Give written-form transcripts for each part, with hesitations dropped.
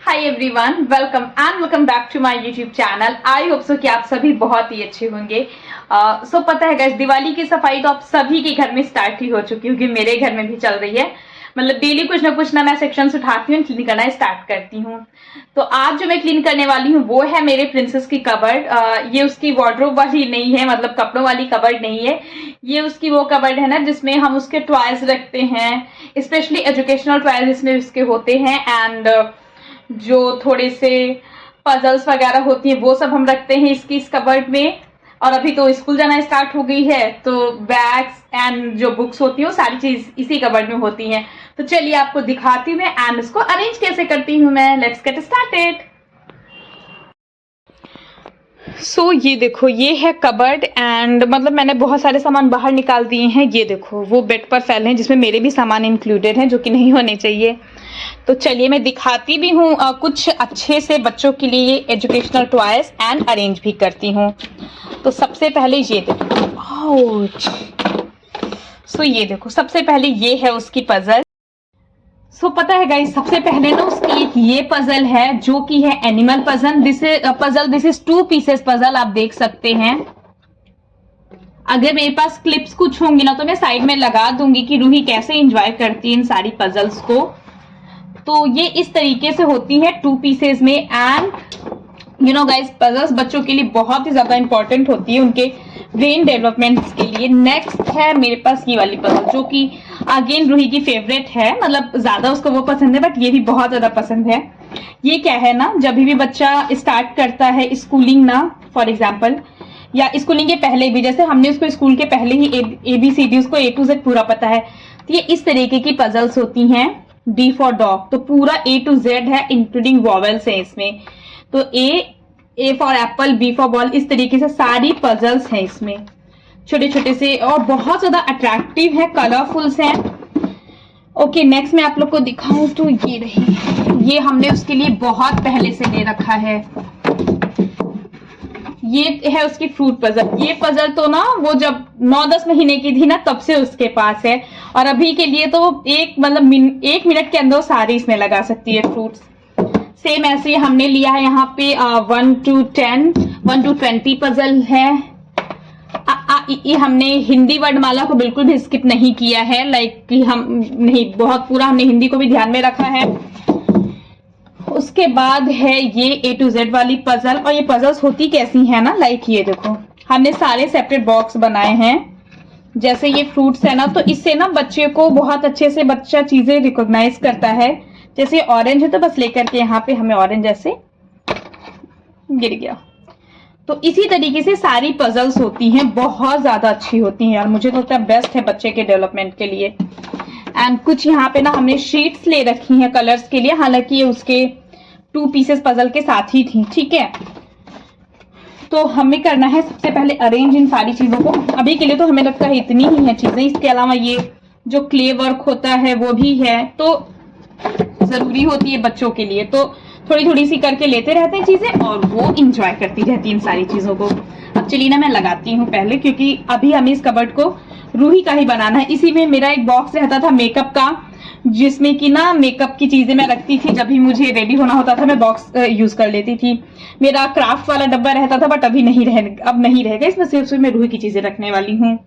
Hi everyone, welcome back to my YouTube channel. I hope so कि आप सभी बहुत ही अच्छे होंगे। सो पता है गाइस, दिवाली की सफाई तो आप सभी के घर में स्टार्ट ही हो चुकी होगी, मेरे घर में भी चल रही है। मतलब डेली कुछ ना मैं सेक्शंस उठाती हूँ, क्लीन करना स्टार्ट करती हूँ। तो आज जो मैं क्लीन करने वाली हूँ वो है मेरे प्रिंसेस की कबर्ड। ये उसकी वार्डरोब वाली नहीं है, मतलब कपड़ों वाली कबर्ड नहीं है। ये उसकी वो कबर्ड है ना जिसमें हम उसके टॉयज रखते हैं, स्पेशली एजुकेशनल टॉयज इसमें उसके होते हैं। एंड जो थोड़े से पजल्स वगैरह होती है वो सब हम रखते हैं इसकी इस कबर्ड में। और अभी तो स्कूल जाना स्टार्ट हो गई है तो बैग्स एंड जो बुक्स होती है वो सारी चीज इसी कबर्ड में होती हैं। तो चलिए आपको दिखाती हूँ मैं एंड इसको अरेंज कैसे करती हूँ मैं। Let's get started. ये देखो, ये है कबर्ड एंड मतलब मैंने बहुत सारे सामान बाहर निकाल दिए हैं। ये देखो वो बेड पर फैले हैं जिसमें मेरे भी सामान इंक्लूडेड हैं जो कि नहीं होने चाहिए। तो चलिए मैं दिखाती भी हूँ कुछ अच्छे से बच्चों के लिए एजुकेशनल टॉयज एंड अरेंज भी करती हूँ। तो सबसे पहले ये देखो, ये देखो सबसे पहले ये है उसकी पजल। पता है गाइस, सबसे पहले ना उसकी एक ये पजल है जो कि है animal puzzle. This is 2 pieces puzzle, आप देख सकते हैं। अगर मेरे पास क्लिप्स कुछ होंगी ना तो मैं साइड में लगा दूंगी कि रूही कैसे एंजॉय करती है इन सारी पजल्स को। तो ये इस तरीके से होती है 2 पीसेस में। And you know guys, puzzles बच्चों के लिए बहुत ही ज्यादा इंपॉर्टेंट होती है उनके ब्रेन डेवलपमेंट के लिए। नेक्स्ट है मेरे पास ये वाली पजल जो कि अगेन रूही की फेवरेट है, मतलब ज्यादा उसको वो पसंद है बट ये भी बहुत ज्यादा पसंद है। ये क्या है ना, जब भी बच्चा स्टार्ट करता है स्कूलिंग ना, फॉर एग्जाम्पल, या स्कूलिंग के पहले भी, जैसे हमने उसको स्कूल के पहले ही ABCD उसको A to Z पूरा पता है, तो ये इस तरीके की पजल्स होती हैं। D फॉर डॉग, तो पूरा A to Z है इंक्लूडिंग वॉवेल्स है इसमें। तो A for Apple, B for ball, इस तरीके से सारी पजल्स हैं इसमें, छोटे छोटे से और बहुत ज्यादा अट्रैक्टिव है, कलरफुल्स हैं। ओके, नेक्स्ट मैं आप लोग को दिखाऊं तो ये रही, ये हमने उसके लिए बहुत पहले से ले रखा है। ये है उसकी फ्रूट पजल। ये पजल तो ना वो जब 9-10 महीने की थी ना तब से उसके पास है, और अभी के लिए तो एक मिनट के अंदर सारी इसमें लगा सकती है फ्रूट्स। सेम ऐसे हमने लिया है यहाँ पे 1 to 20 पजल है। हमने हिंदी वर्णमाला को बिल्कुल भी स्किप नहीं किया है, लाइक कि हम नहीं, बहुत पूरा हमने हिंदी को भी ध्यान में रखा है। उसके बाद है ये A to Z वाली पजल। और ये पजल्स होती कैसी है ना, लाइक ये देखो हमने सारे सेपरेट बॉक्स बनाए हैं। जैसे ये फ्रूट्स है ना, तो इससे ना बच्चे को बहुत अच्छे से बच्चा चीजें रिकॉग्नाइज करता है। जैसे ऑरेंज है तो बस लेकर के यहाँ पे हमें ऑरेंज ऐसे गिर गया। तो इसी तरीके से सारी पजल्स होती हैं, बहुत ज्यादा अच्छी होती हैं यार, मुझे तो लगता है बेस्ट है बच्चे के डेवलपमेंट के लिए। एंड कुछ यहाँ पे ना हमने शीट्स ले रखी हैं कलर्स के लिए, हालांकि ये उसके 2 पीसेस पजल के साथ ही थी, ठीक है। तो हमें करना है सबसे पहले अरेंज इन सारी चीजों को। अभी के लिए तो हमें लगता है इतनी ही है चीजें, इसके अलावा ये जो क्ले वर्क होता है वो भी है, तो जरूरी होती है बच्चों के लिए, तो थोड़ी थोड़ी सी करके लेते रहते हैं चीजें और वो इंजॉय करती रहती है इन सारी चीजों को। अब चलिए ना मैं लगाती हूँ पहले, क्योंकि अभी हमें इस कबर्ड को रूही का ही बनाना है। इसी में मेरा एक बॉक्स रहता था मेकअप का, जिसमें कि ना मेकअप की चीजें मैं रखती थी, जब भी मुझे रेडी होना होता था मैं बॉक्स यूज कर लेती थी। मेरा क्राफ्ट वाला डब्बा रहता था बट अब नहीं रहेगा, इसमें सिर्फ मैं रूही की चीजें रखने वाली हूँ।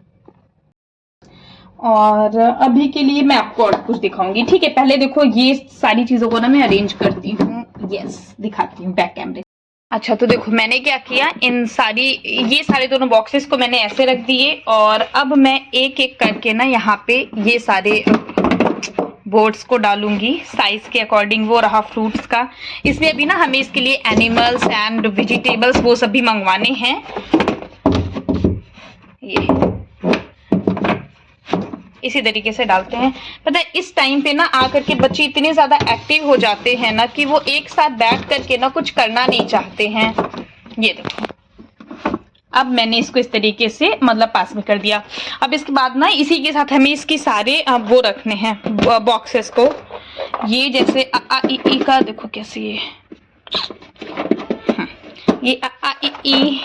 और अभी के लिए मैं आपको और कुछ दिखाऊंगी, ठीक है। पहले देखो ये सारी चीजों को ना मैं अरेंज करती हूँ, यस दिखाती हूँ बैक कैमरे। अच्छा, तो देखो मैंने क्या किया, ये सारे दोनों बॉक्सेस को मैंने ऐसे रख दिए, और अब मैं एक एक करके ना यहाँ पे ये सारे बोर्ड्स को डालूंगी साइज के अकॉर्डिंग। वो रहा फ्रूट्स का, इसलिए अभी ना हमें इसके लिए एनिमल्स एंड वेजिटेबल्स वो सब भी मंगवाने हैं। ये इसी तरीके से डालते हैं। पता है इस टाइम पे ना आकर के बच्चे इतने ज्यादा एक्टिव हो जाते हैं ना कि वो एक साथ बैठ करके ना कुछ करना नहीं चाहते हैं। ये देखो अब मैंने इसको इस तरीके से मतलब पास में कर दिया। अब इसके बाद ना इसी के साथ हमें इसकी सारे वो रखने हैं बॉक्सेस को। ये जैसे आ ई ई का देखो कैसे ये आ ई ई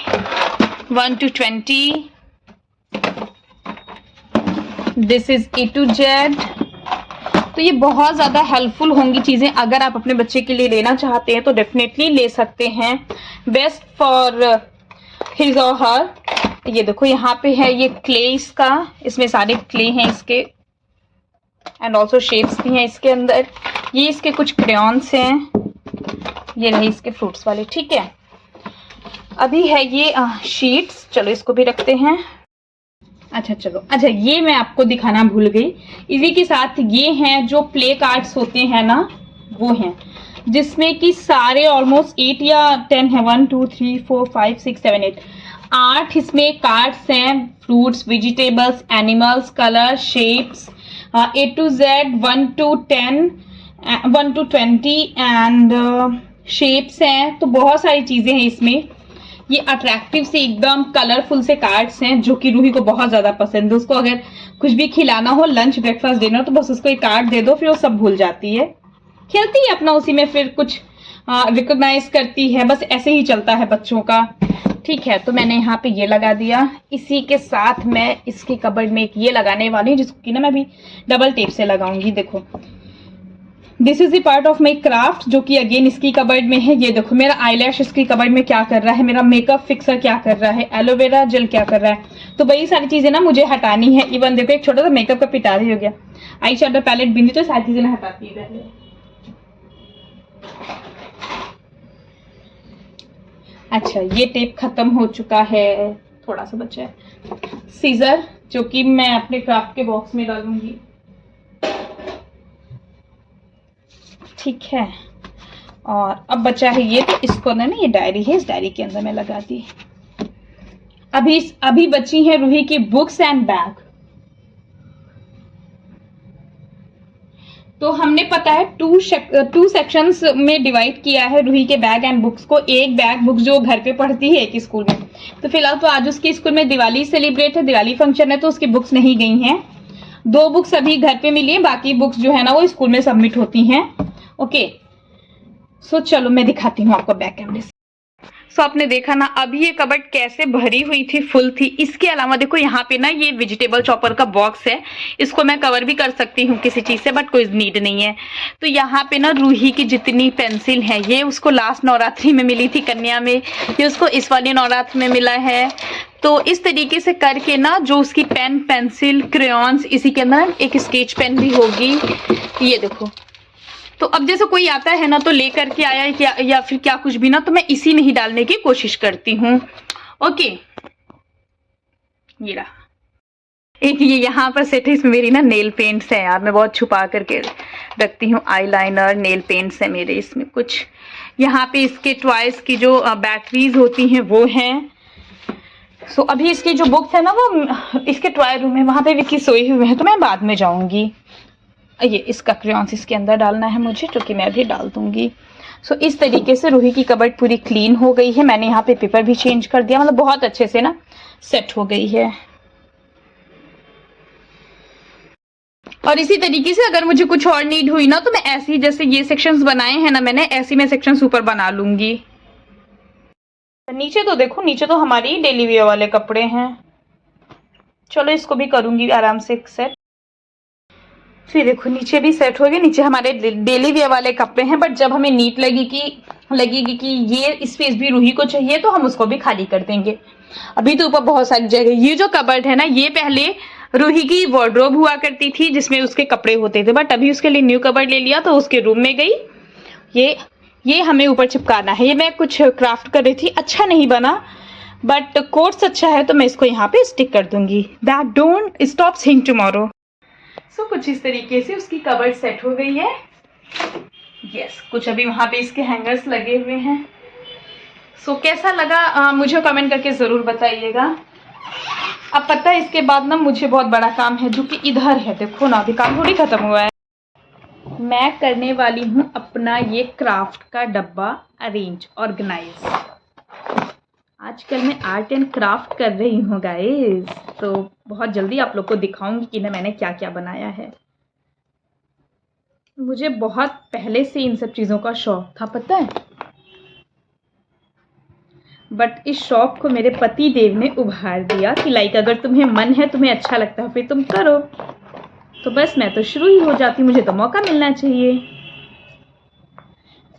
1 to 20, this is A to Z। तो ये बहुत ज़्यादा हेल्पफुल होंगी चीज़ें। अगर आप अपने बच्चे के लिए लेना चाहते हैं तो डेफिनेटली ले सकते हैं, बेस्ट फॉर हिज और हर। ये देखो यहाँ पे है ये क्ले इसका, इसमें सारे क्ले हैं इसके एंड ऑल्सो शेप्स भी हैं इसके अंदर। ये इसके कुछ क्रेयॉन्स हैं, ये रहे इसके फ्रूट्स वाले, ठीक है। अभी है ये शीट्स, चलो इसको भी रखते हैं। अच्छा चलो, अच्छा ये मैं आपको दिखाना भूल गई, इसी के साथ ये हैं जो प्ले कार्ड्स होते हैं ना, वो हैं जिसमें कि सारे ऑलमोस्ट 8 या 10 है, 1 2 3 4 5 6 7 8 इसमें कार्ड्स हैं। Fruits, vegetables, animals, colour, shapes, A to Z 1 to 10 1 to 20 and shapes हैं। तो बहुत सारी चीजें हैं इसमें। ये अट्रैक्टिव से एकदम कलरफुल से कार्ड्स हैं जो कि रूही को बहुत ज्यादा पसंद है। उसको अगर कुछ भी खिलाना हो, लंच, ब्रेकफास्ट, डिनर, तो बस उसको एक कार्ड दे दो, फिर वो सब भूल जाती है, खेलती है अपना उसी में, फिर कुछ रिकॉग्नाइज करती है। बस ऐसे ही चलता है बच्चों का, ठीक है। तो मैंने यहाँ पे ये लगा दिया। इसी के साथ मैं इसकी कबर्ड में एक ये लगाने वाली हूँ जिसको कि ना मैं भी डबल टेप से लगाऊंगी। देखो, this is the part of my craft जो कि अगेन इसकी कबर्ड में है। ये देखो मेरा आईलैश इसकी कबर्ड में क्या कर रहा है, मेरा मेकअप फिक्सर क्या कर रहा है, एलोवेरा जेल क्या कर रहा है। तो वही सारी चीजें ना मुझे हटानी है। इवन देखो एक छोटा सा मेकअप का पिटारी हो गया, आई शेडो पैलेट, बिंदी, तो सारी चीजें हटाती है पहले। अच्छा, ये टेप खत्म हो चुका है, थोड़ा सा बचा है। सीजर जो कि मैं अपने क्राफ्ट के बॉक्स में डालूंगी, ठीक है। और अब बचा है ये, तो इसको ना ये डायरी है, इस डायरी के अंदर मैं लगा दी। अभी बची है रूही की बुक्स एंड बैग। तो हमने पता है टू सेक्शंस में डिवाइड किया है रूही के बैग एंड बुक्स को। एक बैग बुक्स जो घर पे पढ़ती है एक स्कूल में, तो फिलहाल तो आज उसके स्कूल में दिवाली सेलिब्रेट है, दिवाली फंक्शन है, तो उसकी बुक्स नहीं गई हैं। 2 बुक्स अभी घर पे मिली है, बाकी बुक्स जो है ना वो स्कूल में सबमिट होती हैं। ओके, सो चलो मैं दिखाती हूँ आपको बैक कैमरे से। सो आपने देखा ना अभी ये कबर्ड कैसे भरी हुई थी, फुल थी। इसके अलावा देखो यहाँ पे ना ये वेजिटेबल चॉपर का बॉक्स है, इसको मैं कवर भी कर सकती हूँ किसी चीज से, बट कोई नीड नहीं है। तो यहाँ पे ना रूही की जितनी पेंसिल है, ये उसको लास्ट नवरात्रि में मिली थी कन्या में, ये उसको इस वाली नवरात्र में मिला है। तो इस तरीके से करके ना जो उसकी पेन, पेंसिल, क्रेयॉन्स, इसी के अंदर एक स्केच पेन भी होगी, ये देखो। तो अब जैसे कोई आता है ना तो लेकर के आया क्या या फिर क्या कुछ भी ना, तो मैं इसी में ही डालने की कोशिश करती हूँ। ओके, ये रहा एक, ये यहाँ पर सेट है, इसमें मेरी ना नेल पेंट्स है यार, मैं बहुत छुपा करके रखती हूँ। आईलाइनर, नेल पेंट्स है मेरे इसमें कुछ। यहाँ पे इसके टॉयज की जो बैटरीज होती हैं वो हैं। सो अभी इसकी जो बुक्स है ना वो इसके टॉय रूम है, वहां पे विक्की सोई हुए हैं, तो मैं बाद में जाऊंगी। ये इसका क्रेयॉन्स इसके अंदर डालना है मुझे, जो कि मैं अभी डाल दूंगी। सो इस तरीके से रूही की कबर्ड पूरी क्लीन हो गई है। मैंने यहाँ पे पेपर भी चेंज कर दिया, मतलब बहुत अच्छे से ना सेट हो गई है। और इसी तरीके से अगर मुझे कुछ और नीड हुई ना, तो मैं ऐसे ही जैसे ये सेक्शंस बनाए हैं ना मैंने, ऐसे मैं सेक्शंस ऊपर बना लूंगी। नीचे तो देखो, नीचे तो हमारी डेली वेयर वाले कपड़े हैं। चलो इसको भी करूंगी आराम से सेट। फिर देखो नीचे भी सेट हो गए, नीचे हमारे डेली वेयर वाले कपड़े हैं। बट जब हमें नीड लगेगी कि ये स्पेस भी रूही को चाहिए, तो हम उसको भी खाली कर देंगे। अभी तो ऊपर बहुत सारी जगह। ये जो कबर्ड है ना, ये पहले रूही की वार्डरोब हुआ करती थी जिसमें उसके कपड़े होते थे, बट अभी उसके लिए न्यू कबर्ड ले लिया, तो उसके रूम में गई। ये हमें ऊपर चिपकाना है। ये मैं कुछ क्राफ्ट कर रही थी, अच्छा नहीं बना, बट कोट्स अच्छा है, तो मैं इसको यहाँ पे स्टिक कर दूंगी। That don't stop seeing tomorrow. So कुछ इस तरीके से उसकी कबर्ड सेट हो गई है। यस, कुछ अभी वहां पे इसके हैंगर्स लगे हुए हैं। सो कैसा लगा मुझे कमेंट करके जरूर बताइएगा। अब पता है इसके बाद ना मुझे बहुत बड़ा काम है, जो कि इधर है। देखो ना, अभी काम थोड़ी खत्म हुआ है। मैं करने वाली हूँ अपना ये क्राफ्ट का डब्बा अरेंज, ऑर्गेनाइज। आजकल मैं आर्ट एंड क्राफ्ट कर रही हूँ गाइस, तो बहुत जल्दी आप लोग को दिखाऊंगी कि ना मैंने क्या क्या बनाया है। मुझे बहुत पहले से इन सब चीज़ों का शौक था, पता है, बट इस शौक को मेरे पति देव ने उभार दिया कि लाइक अगर तुम्हें मन है, तुम्हें अच्छा लगता है, फिर तुम करो। तो बस मैं तो शुरू ही हो जाती हूँ, मुझे तो मौका मिलना चाहिए।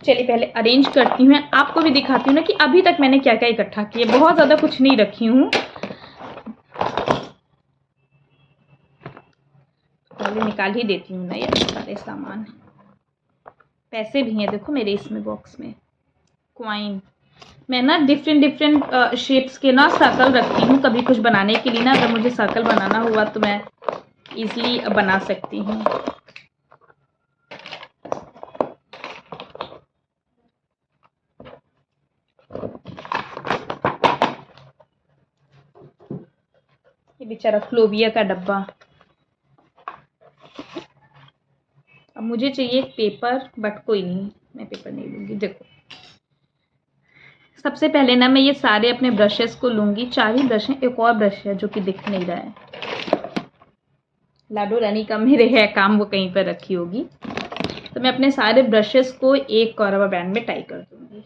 चलिए पहले अरेंज करती हूँ, आपको भी दिखाती हूँ ना कि अभी तक मैंने क्या क्या इकट्ठा किया। बहुत ज़्यादा कुछ नहीं रखी हूँ, पहले निकाल ही देती हूँ ना ये सारे सामान। पैसे भी हैं देखो मेरे इसमें बॉक्स में, कॉइन। मैं ना डिफरेंट शेप्स के ना सर्कल रखती हूँ, कभी कुछ बनाने के लिए ना अगर मुझे सर्कल बनाना हुआ तो मैं इजीली बना सकती हूँ। ये बेचारा क्लोविया का डब्बा। अब मुझे चाहिए एक पेपर, बट कोई नहीं, मैं पेपर नहीं लूँगी। देखो सबसे पहले ना मैं ये सारे अपने ब्रशेस को लूँगी। 4 ही ब्रश हैं, एक और ब्रश है जो कि दिख नहीं रहा है। लाडो रानी का मेरे है काम, वो कहीं पर रखी होगी। तो मैं अपने सारे ब्रशेस को एक रबर बैंड में टाई कर दूँगी।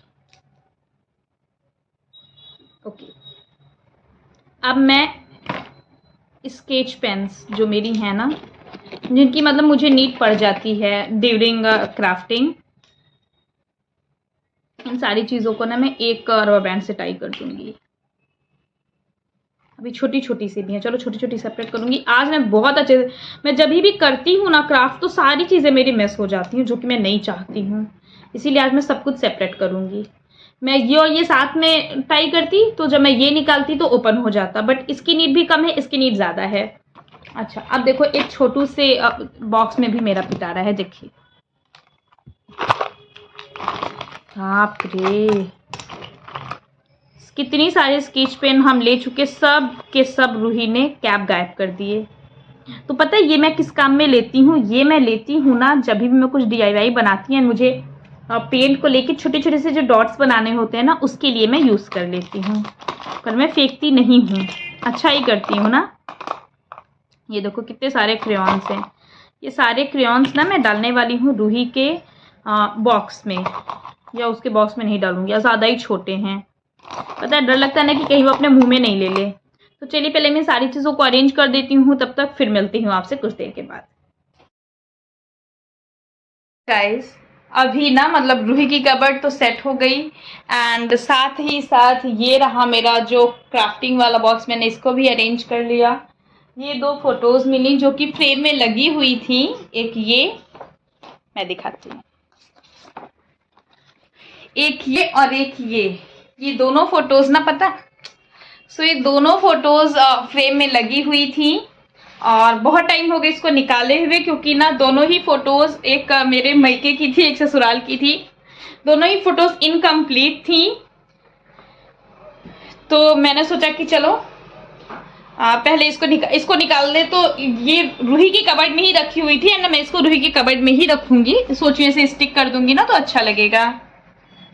ओके, अब मैं स्केच पेन्स जो मेरी हैं ना, जिनकी मतलब मुझे नीड पड़ जाती है ड्यूरिंग क्राफ्टिंग, इन सारी चीज़ों को ना मैं एक रबर बैंड से टाई कर दूंगी। अभी छोटी छोटी सी भी हैं, चलो छोटी छोटी सेपरेट करूंगी। आज मैं बहुत अच्छे से, मैं जब भी करती हूँ ना क्राफ्ट तो सारी चीज़ें मेरी मिस हो जाती हैं, जो कि मैं नहीं चाहती हूँ। इसीलिए आज मैं सब कुछ सेपरेट करूंगी। मैं ये और ये साथ में टाई करती तो जब मैं ये निकालती तो ओपन हो जाता, बट इसकी नीड भी कम है, इसकी नीड ज़्यादा है। अच्छा, अब देखो एक छोटू से बॉक्स में भी मेरा पिटारा है, देखिए। बाप रे, कितनी सारे स्केच पेन हम ले चुके, सब के सब रूही ने कैप गायब कर दिए। तो पता है ये मैं किस काम में लेती हूँ? ये मैं लेती हूँ ना जब भी मैं कुछ DIY बनाती हैं, मुझे पेंट को लेके छोटे छोटे से जो डॉट्स बनाने होते हैं ना, उसके लिए मैं यूज़ कर लेती हूँ, पर मैं फेंकती नहीं हूँ। अच्छा ही करती हूँ ना। ये देखो कितने सारे क्रेयॉन्स हैं। ये सारे क्रेयॉन्स ना मैं डालने वाली हूँ रूही के बॉक्स में, या उसके बॉक्स में नहीं डालूंगी, या ज़्यादा ही छोटे हैं। पता है डर लगता है ना कि कहीं वो अपने मुंह में नहीं ले ले। तो चलिए पहले मैं सारी चीज़ों को अरेंज कर देती हूँ, तब तक फिर मिलती हूँ आपसे कुछ देर के बाद। गाइस अभी ना मतलब रूही की कबर्ड तो सेट हो गई, एंड साथ ही साथ ये रहा मेरा जो क्राफ्टिंग वाला बॉक्स, मैंने इसको भी अरेंज कर लिया। ये 2 फोटोज़ मिली जो कि फ्रेम में लगी हुई थी, एक ये मैं दिखाती हूँ, एक ये और एक ये दोनों फोटोज़ ना पता, ये दोनों फोटोज़ फ्रेम में लगी हुई थी और बहुत टाइम हो गया इसको निकाले हुए, क्योंकि ना दोनों ही फोटोज़, एक मेरे मायके की थी, एक ससुराल की थी, दोनों ही फोटोज़ इनकम्प्लीट थी। तो मैंने सोचा कि चलो पहले इसको निकाल दे। तो ये रूही की कबर्ड में ही रखी हुई थी, एंड मैं इसको रूही की कबर्ड में ही रखूंगी। सोचिए इसे स्टिक कर दूंगी ना तो अच्छा लगेगा।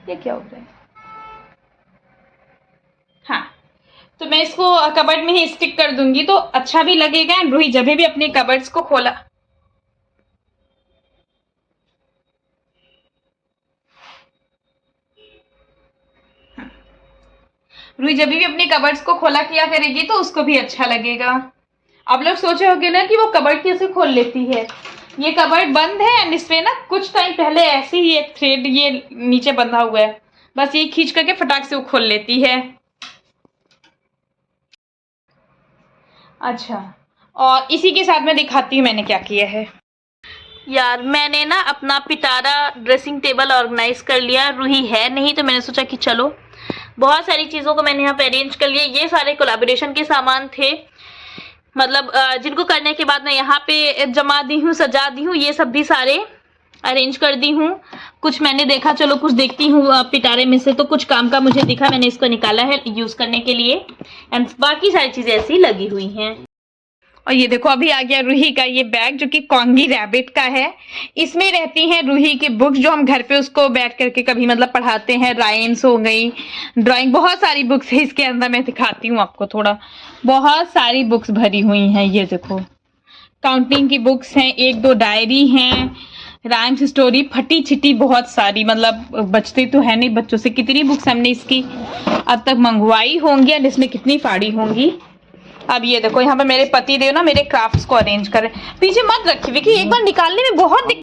ये क्या हो रहा है? हाँ, तो मैं इसको कबर्ड में ही स्टिक कर दूंगी तो अच्छा भी लगेगा, एंड रूही जब भी अपने कबर्ड्स को खोला, रूही जब भी अपने कबर्ड्स को खोला किया करेगी तो उसको भी अच्छा लगेगा। आप लोग सोचे होंगे ना कि वो कबर्ड कैसे खोल लेती है। ये कबर्ड बंद है, एंड इसमें ना कुछ टाइम पहले ऐसे ही एक थ्रेड ये नीचे बंधा हुआ है, बस ये खींच करके फटाक से वो खोल लेती है। अच्छा, और इसी के साथ मैं दिखाती हूँ मैंने क्या किया है। यार मैंने ना अपना पिटारा ड्रेसिंग टेबल ऑर्गेनाइज कर लिया। रूही है नहीं तो मैंने सोचा कि चलो, बहुत सारी चीज़ों को मैंने यहाँ पे अरेंज कर लिया। ये सारे कोलैबोरेशन के सामान थे, मतलब जिनको करने के बाद मैं यहाँ पे जमा दी हूँ, सजा दी हूँ। ये सब भी सारे अरेंज कर दी हूँ। कुछ मैंने देखा चलो कुछ देखती हूँ पिटारे में से, तो कुछ काम का मुझे दिखा, मैंने इसको निकाला है यूज़ करने के लिए, एंड बाकी सारी चीज़ें ऐसी लगी हुई हैं। और ये देखो अभी आ गया रूही का ये बैग जो कि कॉन्गी रैबिट का है। इसमें रहती हैं रूही की बुक्स जो हम घर पे उसको बैठ करके कभी मतलब पढ़ाते हैं। राइम्स हो गई, ड्राइंग, बहुत सारी बुक्स है इसके अंदर। मैं दिखाती हूँ आपको थोड़ा, बहुत सारी बुक्स भरी हुई हैं। ये देखो काउंटिंग की बुक्स हैं, 1-2 डायरी हैं, राइम्स, स्टोरी, फटी छिटी बहुत सारी, मतलब बचते तो है नहीं बच्चों से। कितनी बुक्स हमने इसकी अब तक मंगवाई होंगी एंड इसमें कितनी फाड़ी होंगी। अब ये देखो यहाँ पे मेरे पति देव ना मेरे क्राफ्ट्स को अरेंज कर रहे हैं। पीछे मत रखी विकी, एक बार निकालने में बहुत